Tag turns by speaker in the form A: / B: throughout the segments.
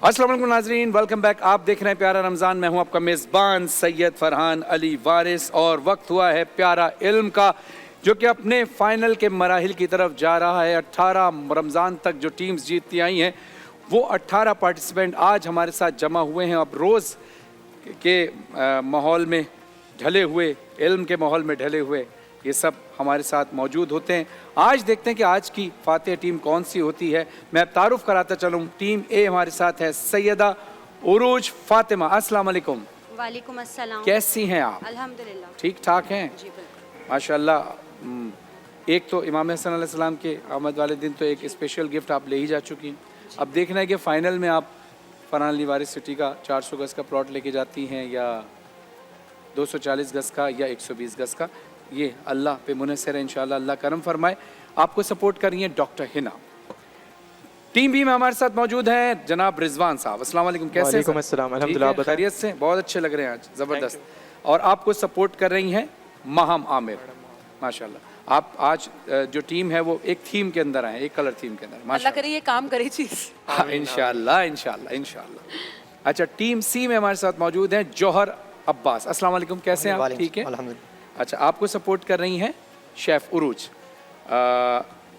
A: अस्सलाम वालेकुम नाज़रीन, वेलकम बैक। आप देख रहे हैं प्यारा रमज़ान। मैं हूं आपका मेज़बान सैयद फरहान अली वारिस और वक्त हुआ है प्यारा इल्म का, जो कि अपने फाइनल के मराहिल की तरफ जा रहा है। 18 रमज़ान तक जो टीम्स जीतती आई हैं वो 18 पार्टिसिपेंट आज हमारे साथ जमा हुए हैं। अब रोज़ के माहौल में ढले हुए, इल्म के माहौल में ढले हुए ये सब हमारे साथ मौजूद होते हैं। आज देखते हैं कि आज की फातिह टीम कौन सी होती है। मैं अब तारुफ कराता चलूँ। टीम ए हमारे साथ है सैयदा उरूज फातिमा। अस्सलाम वालेकुम।
B: वालेकुम अस्सलाम।
A: कैसी हैं आप?
B: अल्हम्दुलिल्लाह
A: ठीक ठाक हैं?
B: जी बिल्कुल
A: माशाल्लाह। एक तो इमाम हसन अलैहिस्सलाम के आमद वाले दिन तो एक स्पेशल गिफ्ट आप ले ही जा चुकी हैं। अब देखना है कि फ़ाइनल में आप फरहान अली वारिस सिटी का 400 गज़ का प्लॉट लेके जाती हैं या 240 गज़ का या 120 गज़ का। ये अल्लाह पे मुनसर है, इंशाल्लाह अल्लाह करम फरमाए। आपको सपोर्ट कर रही हैं डॉक्टर हिना। टीम बी में हमारे साथ मौजूद हैं जनाब रिजवान साहब। अस्सलाम वालेकुम, कैसे हैं?
C: वालेकुम अस्सलाम, अल्हम्दुलिल्लाह। आप बताएं?
A: खैरियत से? बहुत अच्छे लग रहे हैं आज, ज़बरदस्त। और आपको सपोर्ट कर रही हैं माहम आमिर, माशाल्लाह। आप आज जो टीम है वो एक थीम के अंदर आए, एक कलर थीम के अंदर,
D: अल्लाह
A: माशाल्लाह।
D: करे ये काम करे चीज।
A: हाँ, इंशाल्लाह इंशाल्लाह इंशाल्लाह। अच्छा, टीम सी में हमारे साथ मौजूद हैं जौहर अब्बास। अस्सलाम वालेकुम, कैसे हैं आप? ठीक है,
C: अल्हम्दुलिल्लाह।
A: अच्छा, आपको सपोर्ट कर रही हैं शेफ़ उरूज।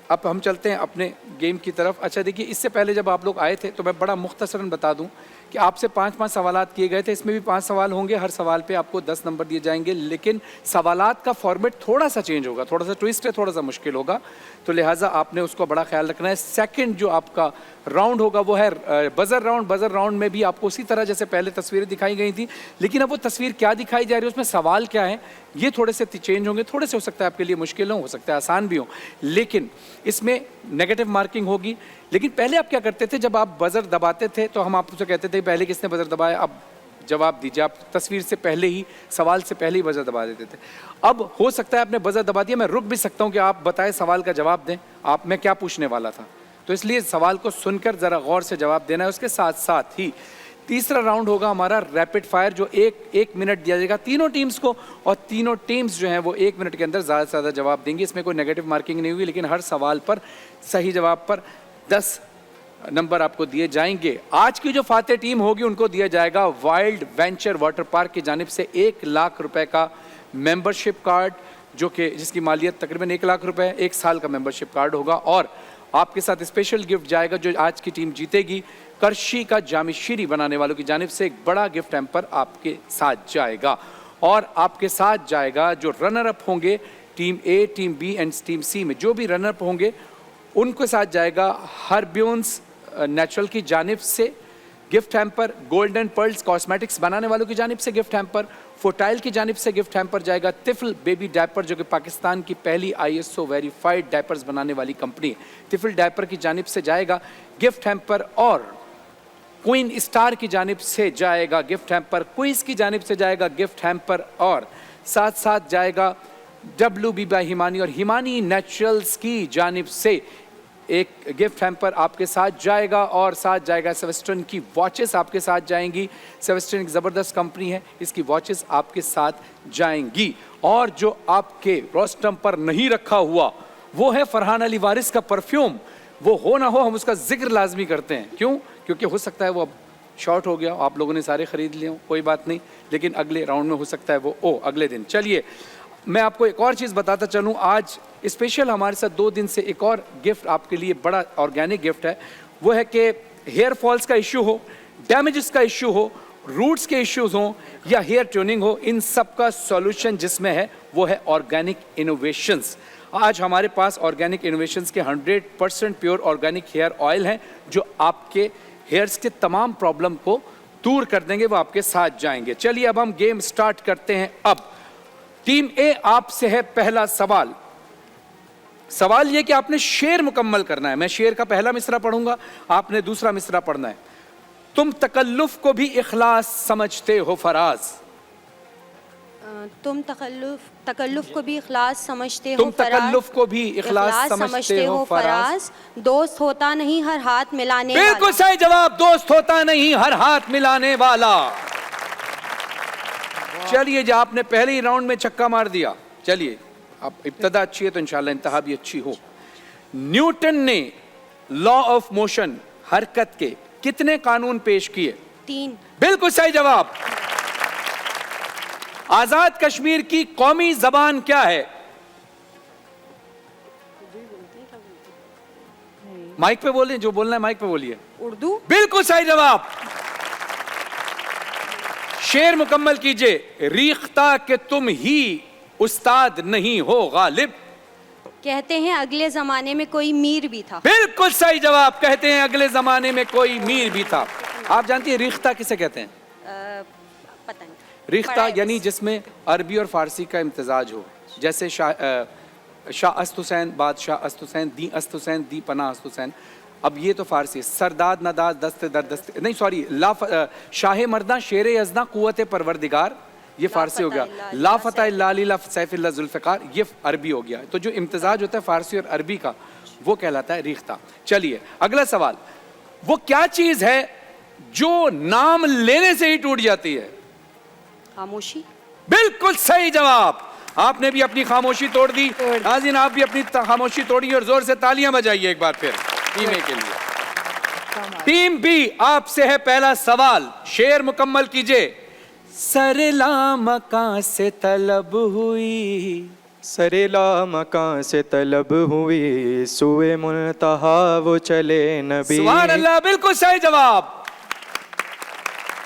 A: अब हम चलते हैं अपने गेम की तरफ। अच्छा देखिए, इससे पहले जब आप लोग आए थे तो मैं बड़ा मुख्तसरन बता दूं कि आपसे 5-5 सवालात किए गए थे। इसमें भी 5 सवाल होंगे, हर सवाल पे आपको 10 नंबर दिए जाएंगे, लेकिन सवालात का फॉर्मेट थोड़ा सा चेंज होगा, थोड़ा सा ट्विस्ट है, थोड़ा सा मुश्किल होगा, तो लिहाजा आपने उसको बड़ा ख्याल रखना है। सेकंड जो आपका राउंड होगा वो है बजर राउंड। बजर राउंड में भी आपको उसी तरह जैसे पहले तस्वीरें दिखाई गई थी, लेकिन अब वो तस्वीर क्या दिखाई जा रही है, उसमें सवाल क्या है, ये थोड़े से चेंज होंगे। थोड़े से हो सकता है आपके लिए मुश्किल हो सकता है आसान भी हो, लेकिन इसमें नेगेटिव मार्किंग होगी। लेकिन पहले आप क्या करते थे, जब आप बजर दबाते थे तो हम आपसे कहते थे पहले किसने बजर दबाया, अब जवाब दीजिए। आप तस्वीर से पहले ही, सवाल से पहले ही बजर दबा देते थे। अब हो सकता है आपने बजर दबा दिया, मैं रुक भी सकता हूं कि आप बताएं सवाल का जवाब दें, आप मैं क्या पूछने वाला था। तो इसलिए सवाल को सुनकर ज़रा गौर से जवाब देना है। उसके साथ साथ ही तीसरा राउंड होगा हमारा रैपिड फायर, जो एक मिनट दिया जाएगा तीनों टीम्स को, और तीनों टीम्स जो हैं वो 1 मिनट के अंदर ज़्यादा से ज़्यादा जवाब देंगी। इसमें कोई नेगेटिव मार्किंग नहीं होगी, लेकिन हर सवाल पर सही जवाब पर 10 नंबर आपको दिए जाएंगे। आज की जो फातेह टीम होगी उनको दिया जाएगा वाइल्ड वेंचर वाटर पार्क की जानिब से 1 लाख रुपए का मेंबरशिप कार्ड, जो कि जिसकी मालियत तकरीबन 1 लाख रुपए, 1 साल का मेंबरशिप कार्ड होगा। और आपके साथ स्पेशल गिफ्ट जाएगा जो आज की टीम जीतेगी, करशी का जामिशीरी बनाने वालों की जानिब से एक बड़ा गिफ्ट हैम्पर आपके साथ जाएगा। और आपके साथ जाएगा जो रनर अप होंगे team A, team B and team C में, जो भी रनर अप होंगे उनके साथ जाएगा हर्ब्यून्स नेचुरल की जानिब से gift hamper, golden pearls cosmetics बनाने वालों की जानिब से गिफ्ट हैम्पर, फोटाइल की जानिब से गिफ्ट हैम्पर जाएगा, तिफल बेबी डायपर जो कि पाकिस्तान की पहली ISO वेरीफाइड डायपर्स बनाने वाली कंपनी है, तिफल डायपर की जानिब से जाएगा गिफ्ट हैम्पर। और क्वीन स्टार की जानिब से जाएगा गिफ्ट हैम्पर, क्विज की जानिब से जाएगा गिफ्ट हैम्पर, और साथ साथ जाएगा WB बाय हिमानी और हिमानी नेचुरल्स की जानिब से एक गिफ्ट हैम्पर आपके साथ जाएगा। और साथ जाएगा सेवेस्ट्रन की वॉचेस आपके साथ जाएंगी। सेवेस्ट्रन एक ज़बरदस्त कंपनी है, इसकी वॉचेस आपके साथ जाएंगी। और जो आपके रोस्टम पर नहीं रखा हुआ वो है फरहान अली वारिस का परफ्यूम। वो हो ना हो, हम उसका जिक्र लाजमी करते हैं। क्यों? क्योंकि हो सकता है वो अब शॉर्ट हो गया, आप लोगों ने सारे ख़रीद लिए हों, कोई बात नहीं, लेकिन अगले राउंड में हो सकता है वो अगले दिन। चलिए मैं आपको एक और चीज़ बताता चलूँ। आज स्पेशल हमारे साथ 2 दिन से एक और गिफ्ट आपके लिए बड़ा ऑर्गेनिक गिफ्ट है। वो है कि हेयर फॉल्स का इश्यू हो, डैमेजेस का इश्यू हो, रूट्स के इश्यूज हों या हेयर ट्यूनिंग हो, इन सब का सॉल्यूशन जिसमें है वो है ऑर्गेनिक इनोवेशंस। आज हमारे पास ऑर्गेनिक इनोवेशंस के 100% प्योर ऑर्गेनिक हेयर ऑयल हैं जो आपके हेयर्स के तमाम प्रॉब्लम को दूर कर देंगे, वो आपके साथ जाएंगे। चलिए अब हम गेम स्टार्ट करते हैं। अब टीम ए आपसे है पहला सवाल। सवाल यह कि आपने शेर मुकम्मल करना है। मैं शेर का पहला मिसरा पढ़ूंगा, आपने दूसरा मिसरा पढ़ना है। तुम तकल्लुफ को भी इखलास समझते हो फराज।
B: तुम तकल्लुफ को भी इखलास समझते हो,
A: तुम तकल्लुफ को भी इखलास समझते हो फराज।
B: दोस्त होता नहीं हर हाथ मिलाने वाला।
A: बिल्कुल सही जवाब, दोस्त होता नहीं हर हाथ मिलाने वाला। चलिए, जो आपने पहले ही राउंड में छक्का मार दिया। चलिए, अब इब्तदा अच्छी है तो इंशाल्लाह इंतहा भी अच्छी हो। न्यूटन ने लॉ ऑफ मोशन, हरकत के, कितने कानून पेश किए?
B: 3।
A: बिल्कुल सही जवाब। आजाद कश्मीर की कौमी जबान क्या है? माइक पे बोलिए, जो बोलना है माइक पे बोलिए।
B: उर्दू।
A: बिल्कुल सही जवाब। शेर मुकम्मल कीजिए। रीख्ता के तुम ही उस्ताद नहीं हो गालिब।
B: कहते हैं अगले जमाने में कोई मीर भी था।
A: बिल्कुल सही जवाब। कहते हैं अगले जमाने में कोई मीर भी था। आप जानती हैं रीख्ता किसे कहते हैं?
B: पता नहीं।
A: रीख्ता
B: पढ़ा है
A: यानी
B: बस।
A: जिसमें अरबी और फारसी का इम्तिजाज हो, जैसे शाह अस्त हुसैन, बादशाह अस्त हुसैन, दी अस्त हुसैन, दी पना अस्त हुसैन। अब ये तो फारसी है। सरदाद नदाद दस्ते दर दस्ते, नहीं सॉरी, शाह मर्दा शेर यज़दा कुव्वत परवरदिगार, ये फारसी हो गया। ला फतह इल्ला अली ला सैफ इल्ला जुल्फ़िकार, ये अरबी हो गया। तो जो इम्तिजाज होता है फारसी और अरबी का, वो कहलाता है रीख्ता। चलिए अगला सवाल। वो क्या चीज़ है जो नाम लेने से ही टूट जाती है?
B: खामोशी।
A: बिल्कुल सही जवाब। आपने भी अपनी खामोशी तोड़ दी। नाज़रीन आप भी अपनी खामोशी तोड़ी और जोर से तालियां बजाइए एक बार फिर टीम ए के लिए। टीम बी, आपसे है पहला सवाल। शेर मुकम्मल कीजिए। सरेला मकां से तलब हुई,
C: सरेला मकां से तलब हुई, सुए मुल्तहा वो चले नबी।
A: सुभान अल्लाह, बिल्कुल सही जवाब।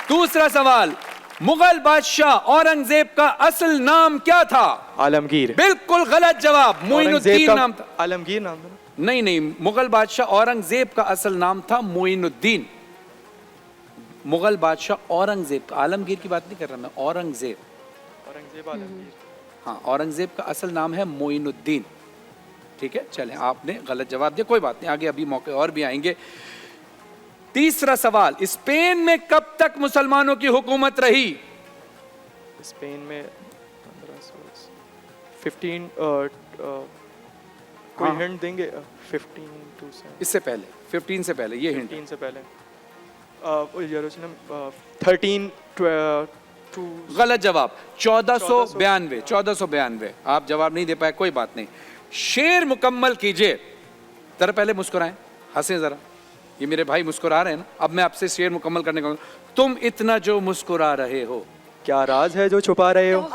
A: दूसरा सवाल। मुगल बादशाह औरंगजेब का असल नाम क्या था?
C: आलमगीर।
A: बिल्कुल गलत जवाब। मोइनुद्दीन नाम था।
C: आलमगीर नाम था।
A: नहीं नहीं, मुगल बादशाह औरंगजेब का असल नाम था मोइनुद्दीन। मुगल बादशाह औरंगजेब का, आलमगीर की बात नहीं कर रहा मैं, औरंगजेब।
C: औरंगजेब आलमगीर।
A: हाँ, औरंगजेब का असल नाम है मोइनुद्दीन। ठीक है, चलें, आपने गलत जवाब दिया, कोई बात नहीं, आगे अभी मौके और भी आएंगे। तीसरा सवाल। स्पेन में कब तक मुसलमानों की हुकूमत रही?
C: स्पेन में 15 कोई
A: हाँ।
C: हिंट देंगे? 15 to 7
A: इससे पहले, 15 से पहले, ये हिंट।
C: 15 से पहले यरूशलेम 13 to
A: गलत जवाब। 1492। 1492। आप जवाब नहीं दे पाए, कोई बात नहीं। शेर मुकम्मल कीजिए। जरा पहले मुस्कुराएं, हंसें जरा। ये मेरे भाई मुस्कुरा रहे हैं ना। अब मैं आपसे शेर मुकम्मल करने का, तुम इतना जो मुस्कुरा रहे हो,
C: क्या राज है जो छुपा रहे हो?
D: क्या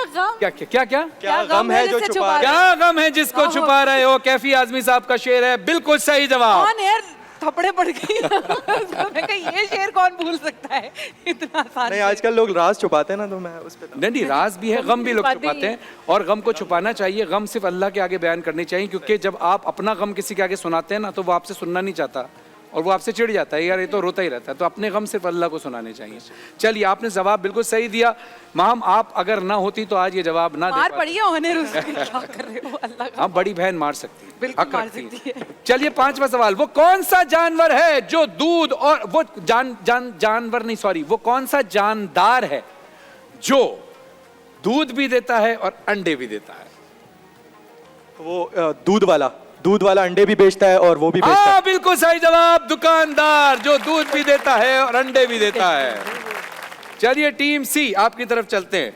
D: गम
A: क्या क्या क्या क्या
C: क्या गम है जो छुपा रहे हो?
A: क्या गम है जिसको छुपा रहे हो? कैफी आजमी साहब का शेर है। बिल्कुल सही जवाब।
D: कौन यार, थप्पड़े पड़ गई। मैं कहा ये शेर कौन भूल सकता है, इतना आसान।
C: नहीं, आजकल लोग राज छुपाते हैं ना, तो मैं उस पे
A: नहीं नहीं, राज भी है, गम भी लोग
D: बातें ही
A: छुपाते हैं, और गम को छुपाना चाहिए। गम सिर्फ अल्लाह के आगे बयान करनी चाहिए, क्योंकि जब आप अपना गम किसी के आगे सुनाते हैं ना, तो वो आपसे सुनना नहीं चाहता और वो आपसे चिढ़ जाता है, यार ये तो रोता ही रहता है। तो अपने गम सिर्फ अल्लाह को सुनाने चाहिए। चलिए, आपने जवाब बिल्कुल सही दिया। माहम, आप अगर ना होती तो आज ये जवाब ना दे
D: मार
A: पाते।
D: पड़ी है ऑनर उसकी, क्या कर रहे हो? अल्लाह का
A: हाँ, बड़ी बहन मार सकती है,
D: बिल्कुल
A: हक
D: मार
A: रखती है।
D: सकती है।
A: चलिए, पांचवा सवाल। वो कौन सा जानवर है जो दूध और वो जानवर नहीं, सॉरी, वो कौन सा जानदार है जो दूध भी देता है और अंडे भी देता है?
C: वो दूध वाला अंडे भी बेचता है और वो भी बेचता
A: हाँ,
C: है।
A: बिल्कुल सही जवाब। दुकानदार जो दूध भी देता है और अंडे भी देता है। चलिए टीम सी, आपकी तरफ चलते हैं।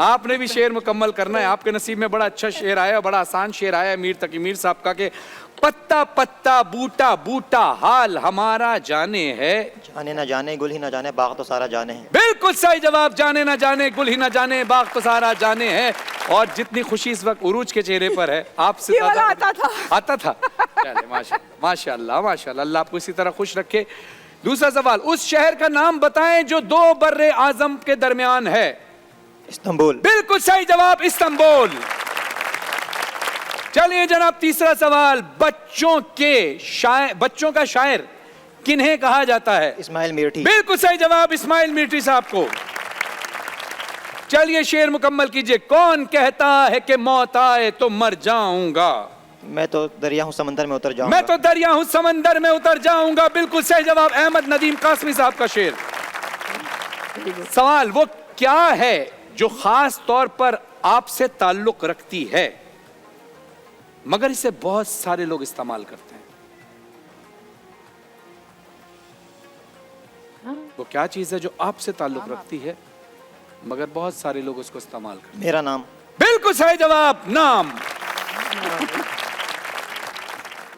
A: आपने भी शेर मुकम्मल करना है। आपके नसीब में बड़ा अच्छा शेर आया, बड़ा आसान शेर आया मीर तकी मीर साहब का के पत्ता पत्ता बूटा बूटा हाल हमारा जाने है।
E: जाने ना जाने गुल ही ना जाने बाग तो सारा जाने है।
A: बिल्कुल सही जवाब। जाने ना जाने गुल ही ना जाने बाग तो सारा जाने है। और जितनी खुशी इस वक्त उरूज के चेहरे पर है, आपसे
D: ये वाला
A: ज्यादा आता था। चले, माशाल्लाह माशाल्लाह माशाल्लाह, अल्लाह आपको इसी तरह खुश रखे। दूसरा सवाल। उस शहर का नाम बताएं जो दो बर्रे आजम के दरमियान है।
E: इस्तांबुल।
A: बिल्कुल सही जवाब, इस्तांबुल। चलिए जनाब, तीसरा सवाल। बच्चों का शायर किन्हें कहा जाता है?
E: इस्माइल मीठी।
A: बिल्कुल सही जवाब, इस्माइल मीठी साहब को। चलिए शेर मुकम्मल कीजिए। कौन कहता है कि मौत आए तो मर जाऊंगा?
E: मैं तो दरिया हूँ समंदर में उतर जाऊंगा।
A: मैं तो दरिया हूं समंदर में उतर जाऊंगा। बिल्कुल सही जवाब, अहमद नदीम कासमी साहब का शेर। सवाल। वो क्या है जो खास तौर पर आपसे ताल्लुक रखती है मगर इसे बहुत सारे लोग इस्तेमाल करते हैं? वो क्या चीज है जो आपसे ताल्लुक रखती है मगर बहुत सारे लोग उसको इस्तेमाल करते हैं?
E: मेरा नाम।
A: बिल्कुल सही जवाब, नाम।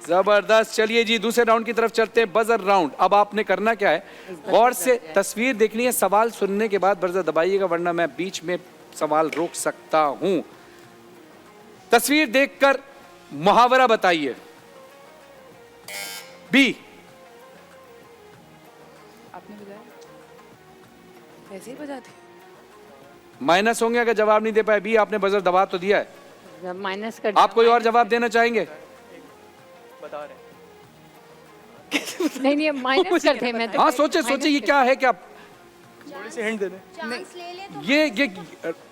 A: जबरदस्त। चलिए जी दूसरे राउंड की तरफ चलते हैं, बजर राउंड। अब आपने करना क्या है, गौर से तस्वीर देखनी है, सवाल सुनने के बाद बजर दबाइएगा, वरना मैं बीच में सवाल रोक सकता हूं। तस्वीर देखकर मुहावरा बताइए। बी।
D: आपने बताया ऐसे ही बजाते
A: माइनस होंगे अगर जवाब नहीं दे पाए। बी, आपने बजर दबा तो दिया है।
F: माइनस कर
A: आप कोई और जवाब देना चाहेंगे?
F: नहीं नहीं माइनस करते हैं, मैं तो
A: हाँ सोचे सोचे, ये क्या है, क्या
C: थोड़ी सी हिंट दे दें।
B: चांस ले ले तो
A: ये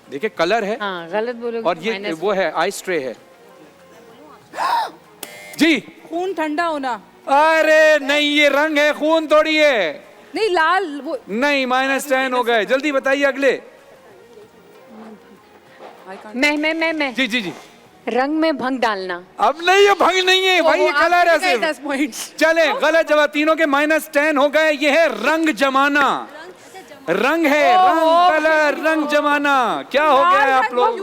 A: देखिए कलर है
F: हाँ गलत बोलोगे
A: और
F: तो
A: ये
F: माइनस।
A: वो है आइस ट्रे है जी।
D: खून ठंडा होना।
A: अरे नहीं, ये रंग है, खून थोड़ी है।
D: नहीं लाल वो
A: नहीं, -10 हो गए। जल्दी बताइए अगले।
F: मैं
A: जी जी जी।
F: रंग में भंग डालना।
A: अब नहीं, ये भंग नहीं है भाई, ये कलर है सिर्फ।
D: 10 पॉइंट्स।
A: चले, गलत जवाब, तीनों के -10 हो गए। ये है रंग जमाना। रंग है, रंग, कलर, रंग जमाना। क्या हो गया है आप लोग?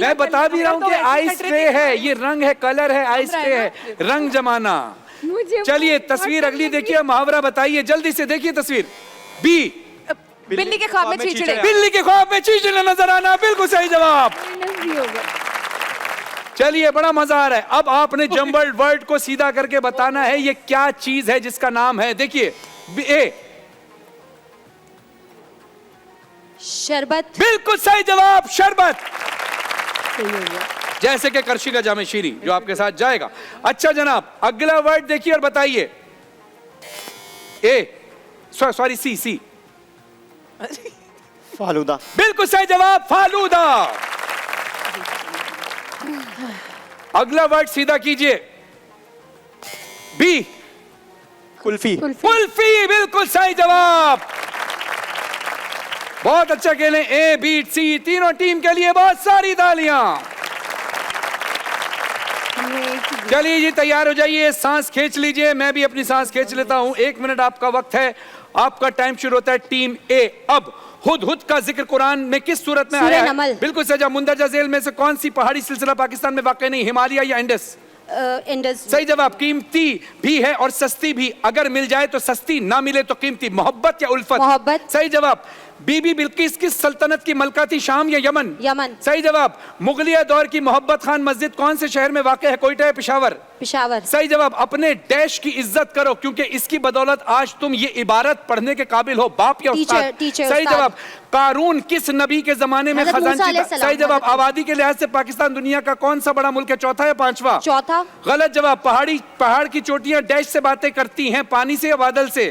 A: मैं बता भी रहा हूँ कि आइस ट्रे है, ये रंग है, कलर है, आइस ट्रे है, रंग जमाना। चलिए तस्वीर अगली देखिए, मुहावरा बताइए, जल्दी से देखिए तस्वीर। बी।
D: बिल्ली के ख्वाब में चीचड़े।
A: बिल्ली के ख्वाब में चीचड़े नजर आना, बिल्कुल सही जवाब। चलिए, बड़ा मजा आ रहा है। अब आपने जम्बल्ड वर्ड को सीधा करके बताना है ये क्या चीज है जिसका नाम है, देखिए। ए।
B: शरबत।
A: बिल्कुल सही जवाब, शरबत। जैसे कि करशी का जामे शीरी जो आपके साथ जाएगा। अच्छा जनाब, अगला वर्ड देखिए और बताइए। ए, सॉरी, सी।
E: फालूदा।
A: बिल्कुल सही जवाब, फालूदा। अगला वर्ड सीधा कीजिए। बी।
E: कुल्फी।
A: कुल्फी, बिल्कुल सही जवाब। बहुत अच्छा खेले। ए, बी, सी, तीनों टीम के लिए बहुत सारी तालियां। चलिए जी, तैयार हो जाइए, सांस खींच लीजिए, मैं भी अपनी सांस खींच लेता हूं। 1 मिनट आपका वक्त है, आपका टाइम शुरू होता है। टीम ए। अब हुद का जिक्र कुरान में किस सूरत में आया है? बिल्कुल सजा। मुंदरजा झील में से कौन सी पहाड़ी सिलसिला पाकिस्तान में वाक़ नहीं, हिमालय या इंडस?
B: इंडस।
A: सही जवाब। कीमती भी है और सस्ती भी, अगर मिल जाए तो सस्ती, ना मिले तो कीमती। मोहब्बत या उल्फत?
B: मोहब्बत।
A: सही जवाब। बीबी बिल्किस किस सल्तनत की मलका थी, शाम या यमन?
B: यमन।
A: सही जवाब। मुगलिया दौर की मोहब्बत खान मस्जिद कौन से शहर में वाक़ है, कोयटा या पेशावर?
B: पेशावर।
A: सही जवाब। अपने डैश की इज्जत करो क्योंकि इसकी बदौलत आज तुम ये इबारत पढ़ने के काबिल हो, बाप या उस्ताद? सही जवाब। कारून किस नबी के जमाने में खजांची था? सही जवाब। आबादी के लिहाज से पाकिस्तान दुनिया का कौन सा बड़ा मुल्क है, चौथा या पांचवा?
B: चौथा।
A: गलत जवाब। पहाड़ की चोटियां डैश से बातें करती हैं, पानी से या बादल से?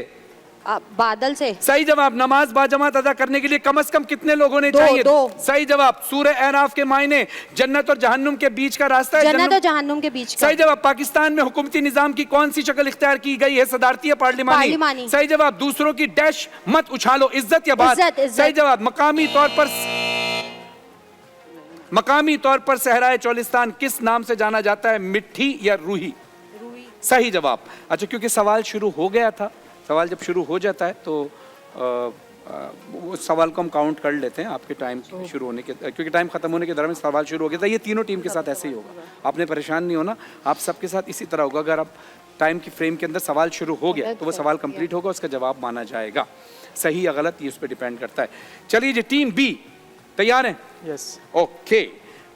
B: बादल से।
A: सही जवाब। नमाज बाजमात अदा करने के लिए कम से कम कितने लोग होने चाहिए?
B: 2।
A: सही जवाब। सूरह एराफ के मायने जन्नत और जहन्नुम के बीच का रास्ता है?
B: जन्नत और जहन्नुम के बीच का।
A: सही जवाब। पाकिस्तान में हुकूमती निजाम की कौन सी शक्ल इख्तियार की गई है, सदारती या पार्लिमानी? सही जवाब। दूसरों की डैश मत उछालो, इज्जत या बात? सही जवाब। मकामी तौर पर सहराए चोलिस्तान किस नाम से जाना जाता है, मिट्टी या रूही? सही जवाब। अच्छा, क्योंकि सवाल शुरू हो गया था, सवाल जब शुरू हो जाता है तो उस सवाल को हम काउंट कर लेते हैं आपके टाइम शुरू होने के, क्योंकि टाइम खत्म होने के दौरान सवाल शुरू हो गया था। ये तीनों टीम के साथ ऐसे ही होगा, आपने परेशान नहीं होना, आप सबके साथ इसी तरह होगा। अगर आप टाइम की फ्रेम के अंदर सवाल शुरू हो गया तो वो सवाल कंप्लीट होगा, उसका जवाब माना जाएगा। सही या गलत ये उस पर डिपेंड करता है। चलिए जी, टीम बी तैयार हैं?
C: यस।
A: ओके,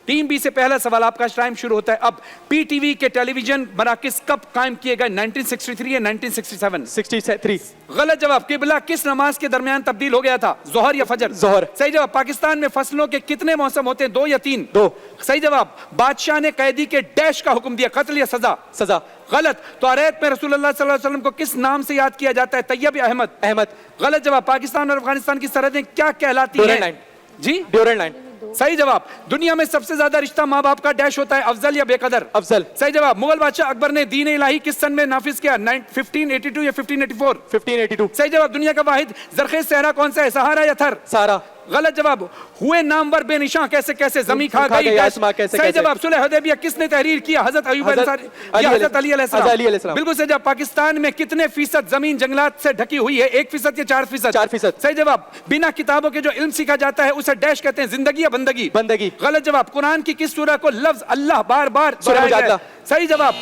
A: टीम बी से पहला सवाल, आपका टाइम शुरू होता है अब। पीटीवी के टेलीविजन मराकिज कब कायम किए गए, 1963 या 1967?
C: 63।
A: गलत जवाब। किबला किस नमाज के दरमियान तब्दील हो गया था, जोहर या फजर?
C: जोहर।
A: सही जवाब। पाकिस्तान में फसलों के कितने मौसम होते हैं, 2 या 3?
C: 2।
A: सही जवाब। बादशाह ने कैदी के डैश का हुक्म दिया, कत्ल या सजा?
C: सजा।
A: गलत। तौरात में रसूलुल्लाह सल्लल्लाहु अलैहि वसल्लम को किस नाम से याद किया जाता है, तैयब या अहमद?
C: अहमद।
A: गलत जवाब। पाकिस्तान और अफगानिस्तान की सरहदें क्या कहलाती
C: ड्यूरेंट
A: हैं?
C: लाइन।
A: जी,
C: ड्यूरेंट लाइन।
A: सही जवाब। दुनिया में सबसे ज्यादा रिश्ता माँ बाप का डैश होता है, अफजल या बेकदर?
C: अफजल।
A: सही जवाब। मुगल बादशाह अकबर ने दीन इलाही किस सन में नाफिज किया, 1582 या 1584?
C: 1582।
A: सही जवाब। दुनिया का वाहिद जरखेज सहरा कौन सा है, सहारा या थर?
C: सारा।
A: गलत जवाब। हुए नामवर बेनिशान कैसे कैसे, जमी खा गई
C: आसमां कैसे
A: सही
C: कैसे?
A: जवाब। सुलह हुदैबिया किसने तहरीर किया, हजरत अय्यूब अंसारी या हजरत अली अलैहिस्सलाम? बिल्कुल सही जवाब। पाकिस्तान में कितने फीसद जमीन जंगलात से ढकी हुई है, 1% या 4%?
C: 4%।
A: सही जवाब। बिना किताबों के जो इल्म सीखा जाता है उसे डैश कहते हैं, जिंदगी या बंदगी?
C: बंदगी।
A: गलत जवाब। कुरान की किस सूरह को लफ्ज अल्लाह बार बार दोहराया गया है? सही जवाब।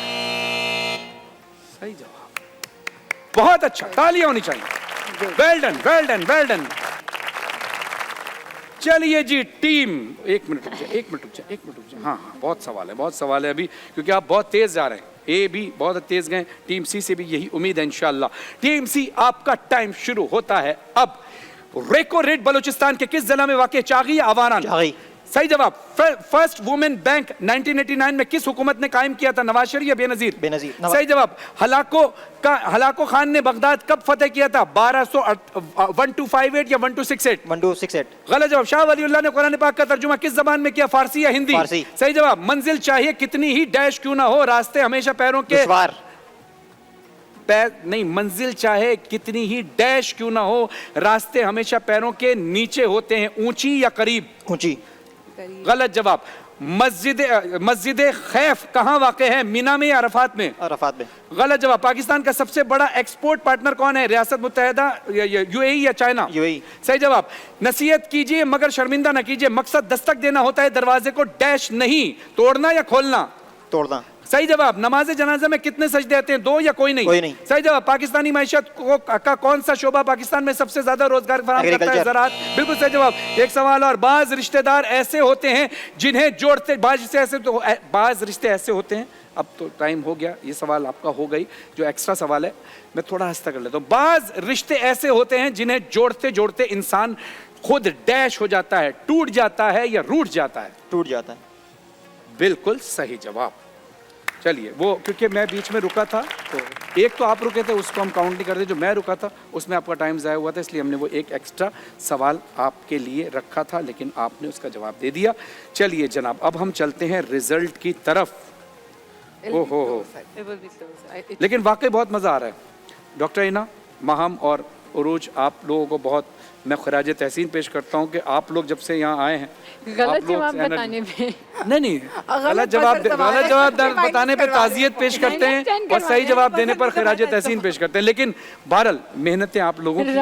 A: सही जवाब, बहुत अच्छा, तालियां होनी चाहिए। Well done, well done, well done. चलिए जी टीम, एक मिनट रुक जाए, एक मिनट रुक जाए, एक मिनट रुक जाए। हाँ हाँ, बहुत सवाल है, बहुत सवाल है अभी, क्योंकि आप बहुत तेज जा रहे हैं। ए भी बहुत तेज गए, टीम सी से भी यही उम्मीद है इंशाल्लाह। टीम सी, आपका टाइम शुरू होता है अब। रेको रेड बलूचिस्तान के किस जिला में वाक़ चागी या आवारान?
E: चागी।
A: सही जवाब। फर्स्ट वुमेन बैंक 1989 में किस हुकूमत ने कायम किया था, नवाज शरीफ या बेनजीर?
E: बेनजीर।
A: सही जवाब। हलाको खान ने बगदाद कब फतेह किया था, 1258 या 1268?
E: 1268।
A: गलत जवाब। शाह वलीउल्लाह ने कुरान पाक का तर्जुमा किस जबान में किया, फारसी या हिंदी?
E: फारसी।
A: सही जवाब। मंजिल चाहे कितनी ही डैश क्यों ना हो, रास्ते हमेशा पैरों के
E: दुश्वार।
A: नहीं, मंजिल चाहे कितनी ही डैश क्यों ना हो, रास्ते हमेशा पैरों के नीचे होते हैं, ऊंची या करीब?
E: ऊंची।
A: गलत जवाब। मस्जिद खैफ कहाँ वाक़े है, मीना में या अरफात में?
E: अरफात में।
A: गलत जवाब। पाकिस्तान का सबसे बड़ा एक्सपोर्ट पार्टनर कौन है, रियासत मुत्तहिदा, यूएई या चाइना?
E: यूएई।
A: सही जवाब। नसीहत कीजिए मगर शर्मिंदा न कीजिए, मकसद दस्तक देना होता है दरवाजे को, डैश नहीं, तोड़ना या खोलना?
E: तोड़ना।
A: सही जवाब। नमाज जनाजा में कितने सजदे आते हैं, 2 या कोई नहीं?
E: कोई नहीं।
A: सही जवाब। पाकिस्तानी मैशत का कौन सा शोबा पाकिस्तान में सबसे ज्यादा रोजगार फराहम करता है, ज़राअत? बिल्कुल सही जवाब। एक सवाल और, बाज रिश्तेदार ऐसे होते हैं जिन्हें जोड़ते, बाज रिश्ते ऐसे होते हैं, अब तो टाइम हो गया, ये सवाल आपका हो गई, जो एक्स्ट्रा सवाल है मैं थोड़ा हस्ता कर लेता हूँ। बाज रिश्ते ऐसे होते हैं जिन्हें जोड़ते जोड़ते इंसान खुद डैश हो जाता है, टूट जाता है या रूठ जाता है?
E: टूट जाता है।
A: बिल्कुल सही जवाब। चलिए, वो क्योंकि मैं बीच में रुका था, तो एक तो आप रुके थे, उसको हम काउंट नहीं करते, जो मैं रुका था उसमें आपका टाइम ज़ाया हुआ था, इसलिए हमने वो एक एक्स्ट्रा सवाल आपके लिए रखा था, लेकिन आपने उसका जवाब दे दिया। चलिए जनाब, अब हम चलते हैं रिजल्ट की तरफ। ओहो हो, लेकिन वाकई बहुत मज़ा आ रहा है। डॉक्टर इना, माहम और उरूज, आप लोगों को बहुत मैं खराज तहसीन पेश करता हूँ कि आप लोग जब से यहाँ आए हैं,
F: गलत जवाब बताने पे
A: नहीं, गलत जवाब बताने पे ताज़ियत पेश करते हैं और सही जवाब देने पर खराज तहसीन पेश करते हैं, लेकिन बहरहाल मेहनतें आप लोगों की,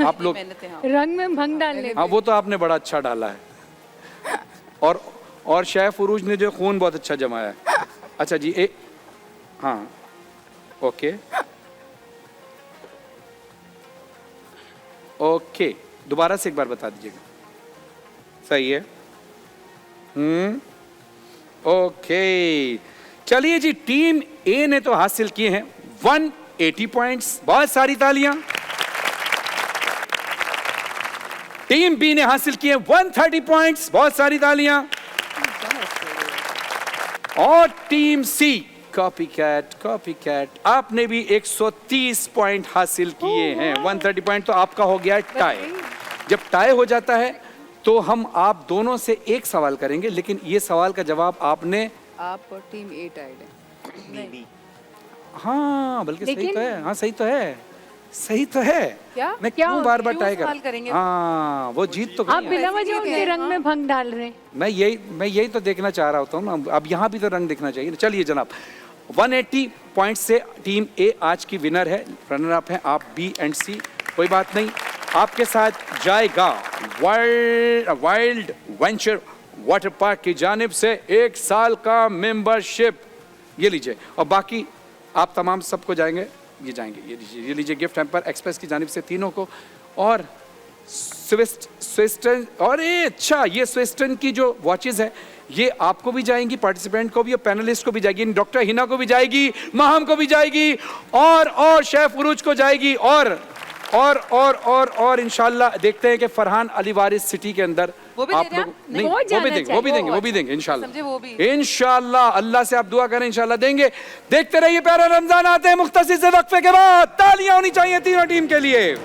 A: आप लोग
F: रंग में भंग डालने।
A: हाँ, वो तो आपने बड़ा अच्छा डाला है, और शेफ उरूज ने जो खून बहुत अच्छा जमाया है। अच्छा जी, हाँ, ओके ओके, दोबारा से एक बार बता दीजिएगा। सही है। ओके, चलिए जी, टीम ए ने तो हासिल किए हैं 180 पॉइंट्स, बहुत सारी तालियां। टीम बी ने हासिल किए 130 पॉइंट्स, बहुत सारी तालियां। और टीम सी, कॉपी कैट, आपने भी 130 पॉइंट हासिल किए हैं। 130 पॉइंट तो आपका हो गया टाई। जब टाई हो जाता है तो हम आप दोनों से एक सवाल करेंगे, लेकिन ये सवाल का जवाब आपने,
D: आप और टीम ए टाइड है।
A: हाँ, बल्कि सही तो है, हाँ सही तो है, सही तो है।
D: क्या?
A: मैं क्यों बार बार टाई
D: करेंगे?
A: हाँ, वो जीत तो
F: आप बिना वजह उनके रंग में भंग डाल रहे हैं।
A: मैं यही तो देखना चाह रहा होता हूँ ना, अब यहाँ भी तो रंग दिखना चाहिए। चलिए जनाब, 180 पॉइंट से टीम ए आज की विनर है, रनर अप है आप बी एंड सी। कोई बात नहीं, आपके साथ जाएगा वाइल्ड वेंचर वाटर पार्क की जानिब से 1 साल का मेंबरशिप, ये लीजिए, और बाकी आप तमाम सबको जाएंगे, ये लीजिए गिफ्ट हैम्पर एक्सप्रेस की जानिब से तीनों को, और स्विस्टन, और ये अच्छा, ये स्विस्टन की जो वॉचेस है ये आपको भी जाएंगी, पार्टिसिपेंट को भी और पैनलिस्ट को भी जाएगी, डॉक्टर हिना को भी जाएगी, माहम को भी जाएगी, और शेफ उरूज को जाएगी, और इंशाल्लाह देखते हैं कि फरहान अली वारिस सिटी के अंदर
D: वो भी
A: आप
D: दे
A: लोग
D: दिया?
A: नहीं, वो भी देंगे इंशाल्लाह।
D: समझे, वो भी।
A: इंशाल्लाह, अल्लाह से आप दुआ करें, इंशाल्लाह देंगे। देखते रहिए प्यारा रमजान, आते हैं मुख्तसर से वक्फे के बाद। तालियां होनी चाहिए तीनों टीम के लिए।